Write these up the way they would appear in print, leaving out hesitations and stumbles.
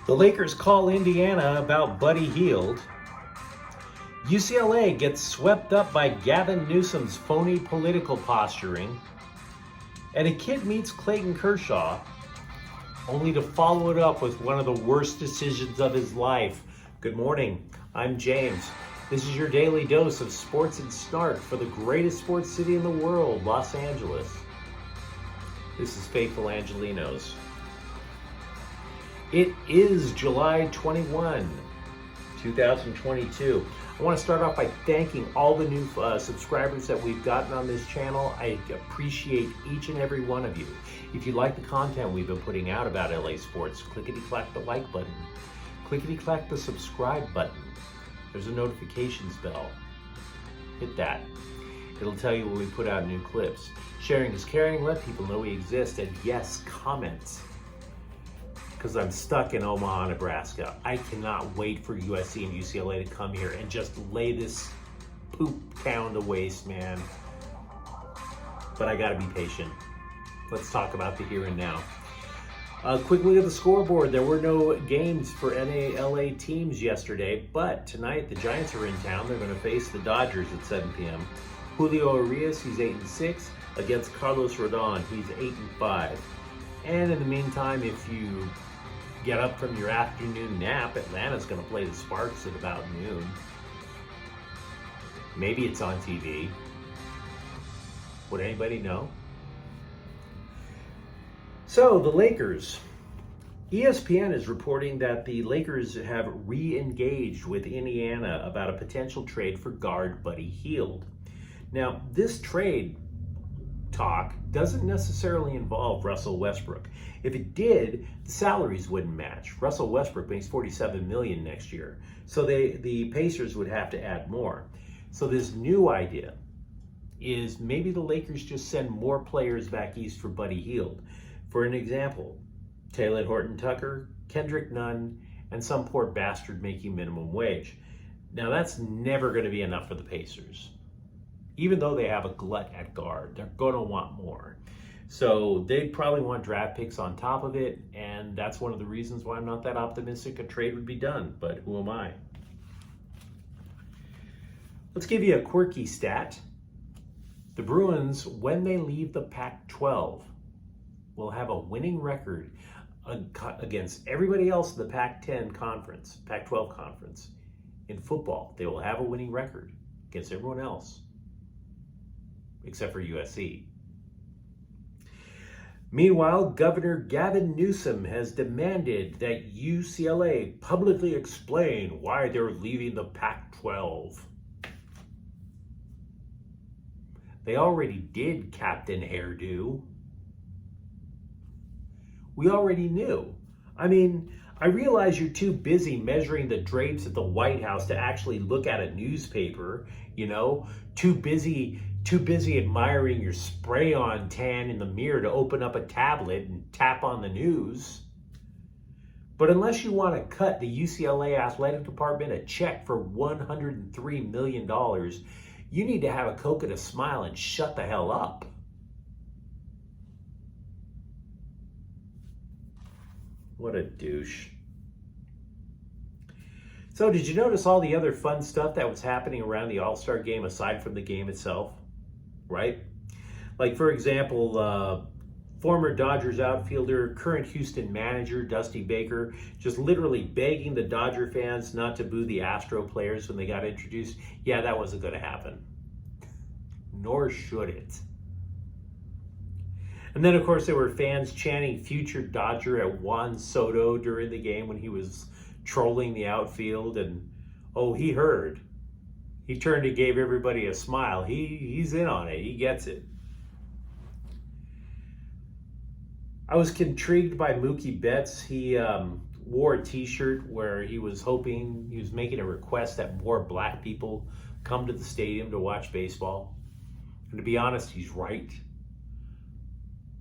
The Lakers call Indiana about Buddy Hield. UCLA gets swept up by Gavin Newsom's phony political posturing. And a kid meets Clayton Kershaw, only to follow it up with one of the worst decisions of his life. Good morning, I'm James. This is your daily dose of sports and snark for the greatest sports city in the world, Los Angeles. This is Faithful Angelenos. It is July 21, 2022. I want to start off by thanking all the new subscribers that we've gotten on this channel. I appreciate each and every one of you. If you like the content we've been putting out about LA sports, clickety-clack the like button. Clickety-clack the subscribe button. There's a notifications bell. Hit that. It'll tell you when we put out new clips. Sharing is caring. Let people know we exist. And yes, comment. Because I'm stuck in Omaha, Nebraska. I cannot wait for USC and UCLA to come here and just lay this poop town to waste, man. But I gotta be patient. Let's talk about the here and now. Quick look at the scoreboard. There were no games for LA teams yesterday, but tonight the Giants are in town. They're gonna face the Dodgers at 7 p.m. Julio Urias, he's 8-6, against Carlos Rodon, he's 8-5. And in the meantime, if you get up from your afternoon nap, Atlanta's going to play the Sparks at about noon. Maybe it's on TV. Would anybody know? So, the Lakers. ESPN is reporting that the Lakers have re-engaged with Indiana about a potential trade for guard Buddy Hield. Now, this trade talk doesn't necessarily involve Russell Westbrook. If it did, the salaries wouldn't match. Russell Westbrook makes $47 million next year, so the Pacers would have to add more. So this new idea is maybe the Lakers just send more players back east for Buddy Hield. For an example, Taylor Horton-Tucker, Kendrick Nunn, and some poor bastard making minimum wage. Now that's never going to be enough for the Pacers. Even though they have a glut at guard, they're going to want more. So they'd probably want draft picks on top of it, and that's one of the reasons why I'm not that optimistic a trade would be done, but who am I? Let's give you a quirky stat. The Bruins, when they leave the Pac-12, will have a winning record against everybody else in the Pac-10 conference, Pac-12 conference. In football, they will have a winning record against everyone else, except for USC. Meanwhile, Governor Gavin Newsom has demanded that UCLA publicly explain why they're leaving the Pac-12. They already did, Captain Hairdo. We already knew. I mean, I realize you're too busy measuring the drapes at the White House to actually look at a newspaper, you know, too busy admiring your spray-on tan in the mirror to open up a tablet and tap on the news. But unless you want to cut the UCLA athletic department a check for $103 million, you need to have a Coke and a smile and shut the hell up. What a douche. So did you notice all the other fun stuff that was happening around the AllStar Game aside from the game itself? Right? Like, for example, former Dodgers outfielder, current Houston manager, Dusty Baker, just literally begging the Dodger fans not to boo the Astro players when they got introduced. Yeah, that wasn't going to happen. Nor should it. And then, of course, there were fans chanting future Dodger at Juan Soto during the game when he was trolling the outfield, and oh, he heard. He turned and gave everybody a smile. He's in on it. He gets it. I was intrigued by Mookie Betts. He wore a t-shirt where he was making a request that more black people come to the stadium to watch baseball. And to be honest, he's right.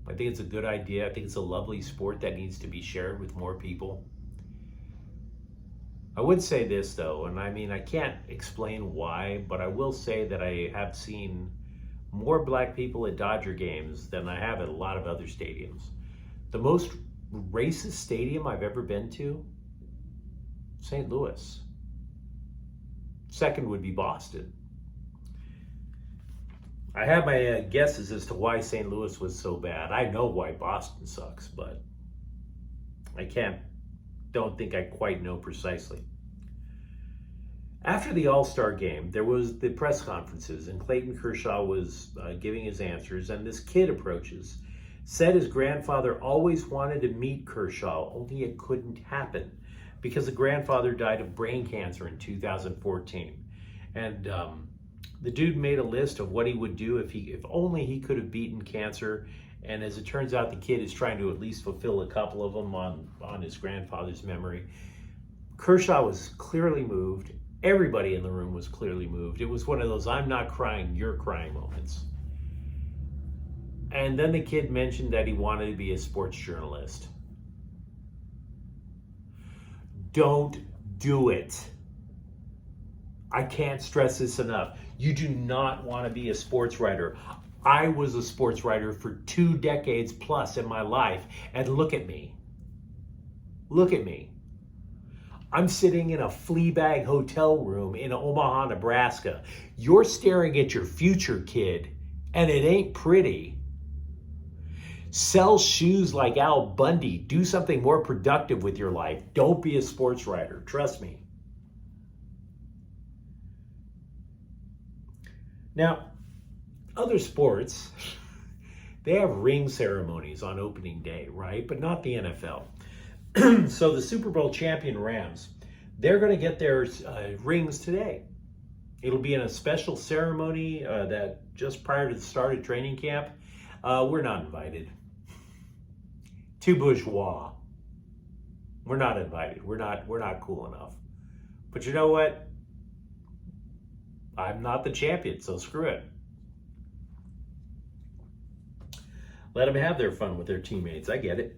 I think it's a good idea. I think it's a lovely sport that needs to be shared with more people. I would say this though, and I mean, I can't explain why, but I will say that I have seen more black people at Dodger games than I have at a lot of other stadiums. The most racist stadium I've ever been to St. Louis. Second would be Boston. I have my guesses as to why St. Louis was so bad. I know why Boston sucks, but don't think I quite know precisely. After the AllStar Game, there was the press conferences, and Clayton Kershaw was giving his answers, and this kid approaches, said his grandfather always wanted to meet Kershaw, only it couldn't happen because the grandfather died of brain cancer in 2014. And the dude made a list of what he would do if only he could have beaten cancer. And as it turns out, the kid is trying to at least fulfill a couple of them on his grandfather's memory. Kershaw was clearly moved. Everybody in the room was clearly moved. It was one of those I'm not crying, you're crying moments. And then the kid mentioned that he wanted to be a sports journalist. Don't do it. I can't stress this enough. You do not want to be a sports writer. I was a sports writer for 2 decades plus in my life, and look at me. Look at me. I'm sitting in a flea bag hotel room in Omaha, Nebraska. You're staring at your future, kid, and it ain't pretty. Sell shoes like Al Bundy. Do something more productive with your life. Don't be a sports writer. Trust me. Now, other sports, they have ring ceremonies on opening day, right? But not the NFL. So the Super Bowl champion Rams, they're going to get their rings today. It'll be in a special ceremony that just prior to the start of training camp. We're not invited. Too bourgeois. We're not invited. We're not cool enough. But you know what? I'm not the champion, so screw it. Let them have their fun with their teammates. I get it.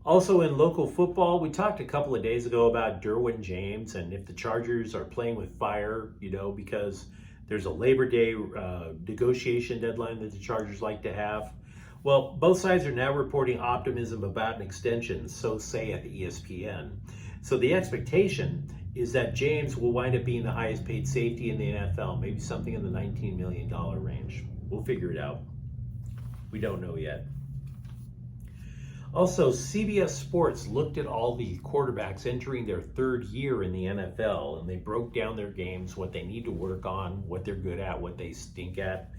Also in local football, we talked a couple of days ago about Derwin James and if the Chargers are playing with fire, because there's a Labor Day negotiation deadline that the Chargers like to have. Well, both sides are now reporting optimism about an extension, so saith ESPN. So the expectation is that James will wind up being the highest paid safety in the NFL, maybe something in the $19 million range. We'll figure it out. We don't know yet. Also, CBS Sports looked at all the quarterbacks entering their 3rd year in the NFL, and they broke down their games, what they need to work on, what they're good at, what they stink at.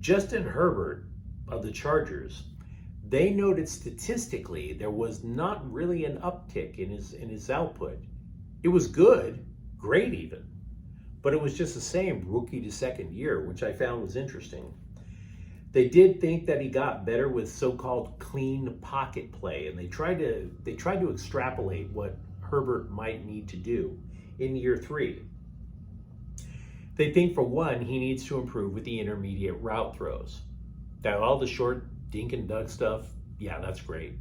Justin Herbert of the Chargers, they noted statistically there was not really an uptick in his output. It was good, great even, but it was just the same rookie to second year, which I found was interesting. They did think that he got better with so-called clean pocket play, and they tried to extrapolate what Herbert might need to do in year 3. They think, for one, he needs to improve with the intermediate route throws. That all the short dink and dunk stuff, yeah, that's great.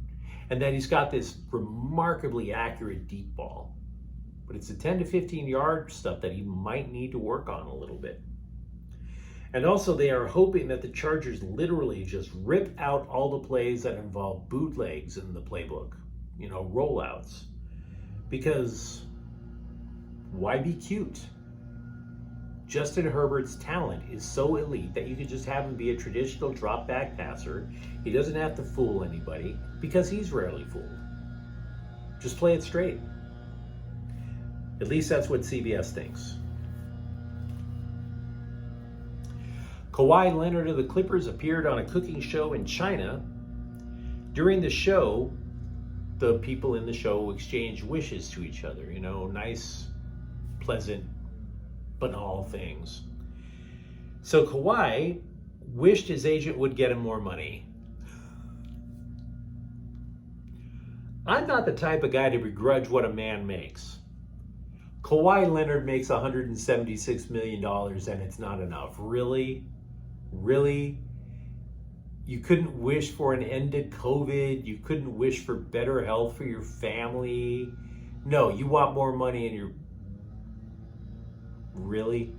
And that he's got this remarkably accurate deep ball. But it's the 10 to 15 yard stuff that he might need to work on a little bit. And also they are hoping that the Chargers literally just rip out all the plays that involve bootlegs in the playbook, rollouts. Because why be cute? Justin Herbert's talent is so elite that you could just have him be a traditional drop back passer. He doesn't have to fool anybody because he's rarely fooled. Just play it straight. At least that's what CBS thinks. Kawhi Leonard of the Clippers appeared on a cooking show in China. During the show, the people in the show exchanged wishes to each other, nice, pleasant, banal things. So Kawhi wished his agent would get him more money. I'm not the type of guy to begrudge what a man makes. Kawhi Leonard makes $176 million and it's not enough. Really? Really? You couldn't wish for an end to COVID? You couldn't wish for better health for your family? No, you want more money and you're... Really?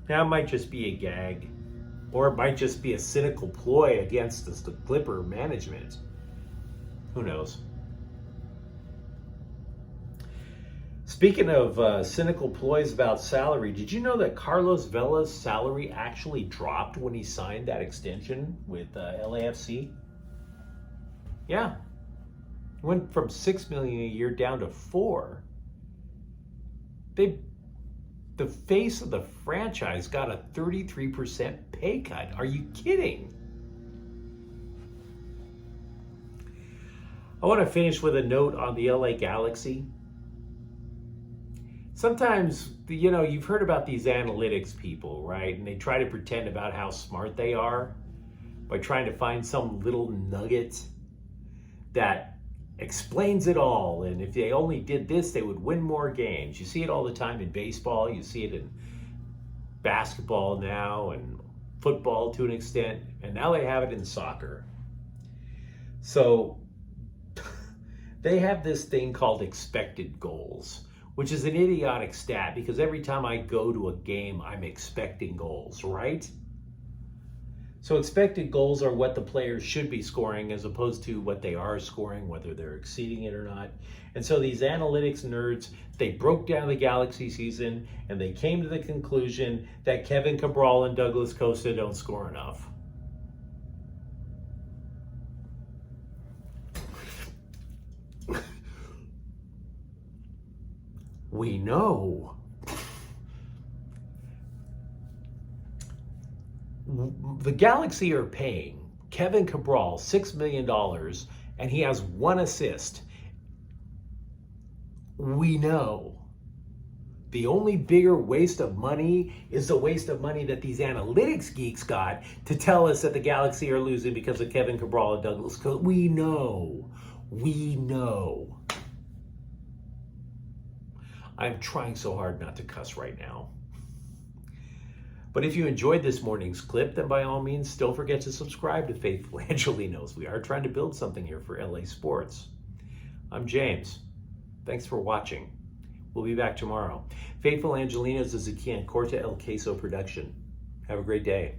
Now it might just be a gag. Or it might just be a cynical ploy against the Clipper management. Who knows? Speaking of cynical ploys about salary, did you know that Carlos Vela's salary actually dropped when he signed that extension with LAFC? Yeah. Went from $6 million a year down to $4 million. The face of the franchise got a 33% pay cut. Are you kidding? I want to finish with a note on the LA Galaxy. Sometimes, you've heard about these analytics people, right? And they try to pretend about how smart they are by trying to find some little nugget that explains it all. And if they only did this, they would win more games. You see it all the time in baseball. You see it in basketball now and football to an extent. And now they have it in soccer. So they have this thing called expected goals, which is an idiotic stat because every time I go to a game, I'm expecting goals, right? So expected goals are what the players should be scoring as opposed to what they are scoring, whether they're exceeding it or not. And so these analytics nerds, they broke down the Galaxy season and they came to the conclusion that Kevin Cabral and Douglas Costa don't score enough. We know. The Galaxy are paying Kevin Cabral $6 million and he has 1 assist. We know. The only bigger waste of money is the waste of money that these analytics geeks got to tell us that the Galaxy are losing because of Kevin Cabral and Douglas Costa. We know. We know. I'm trying so hard not to cuss right now. But if you enjoyed this morning's clip, then by all means, don't forget to subscribe to Faithful Angelenos. We are trying to build something here for LA sports. I'm James. Thanks for watching. We'll be back tomorrow. Faithful Angelenos is a Corta El Queso production. Have a great day.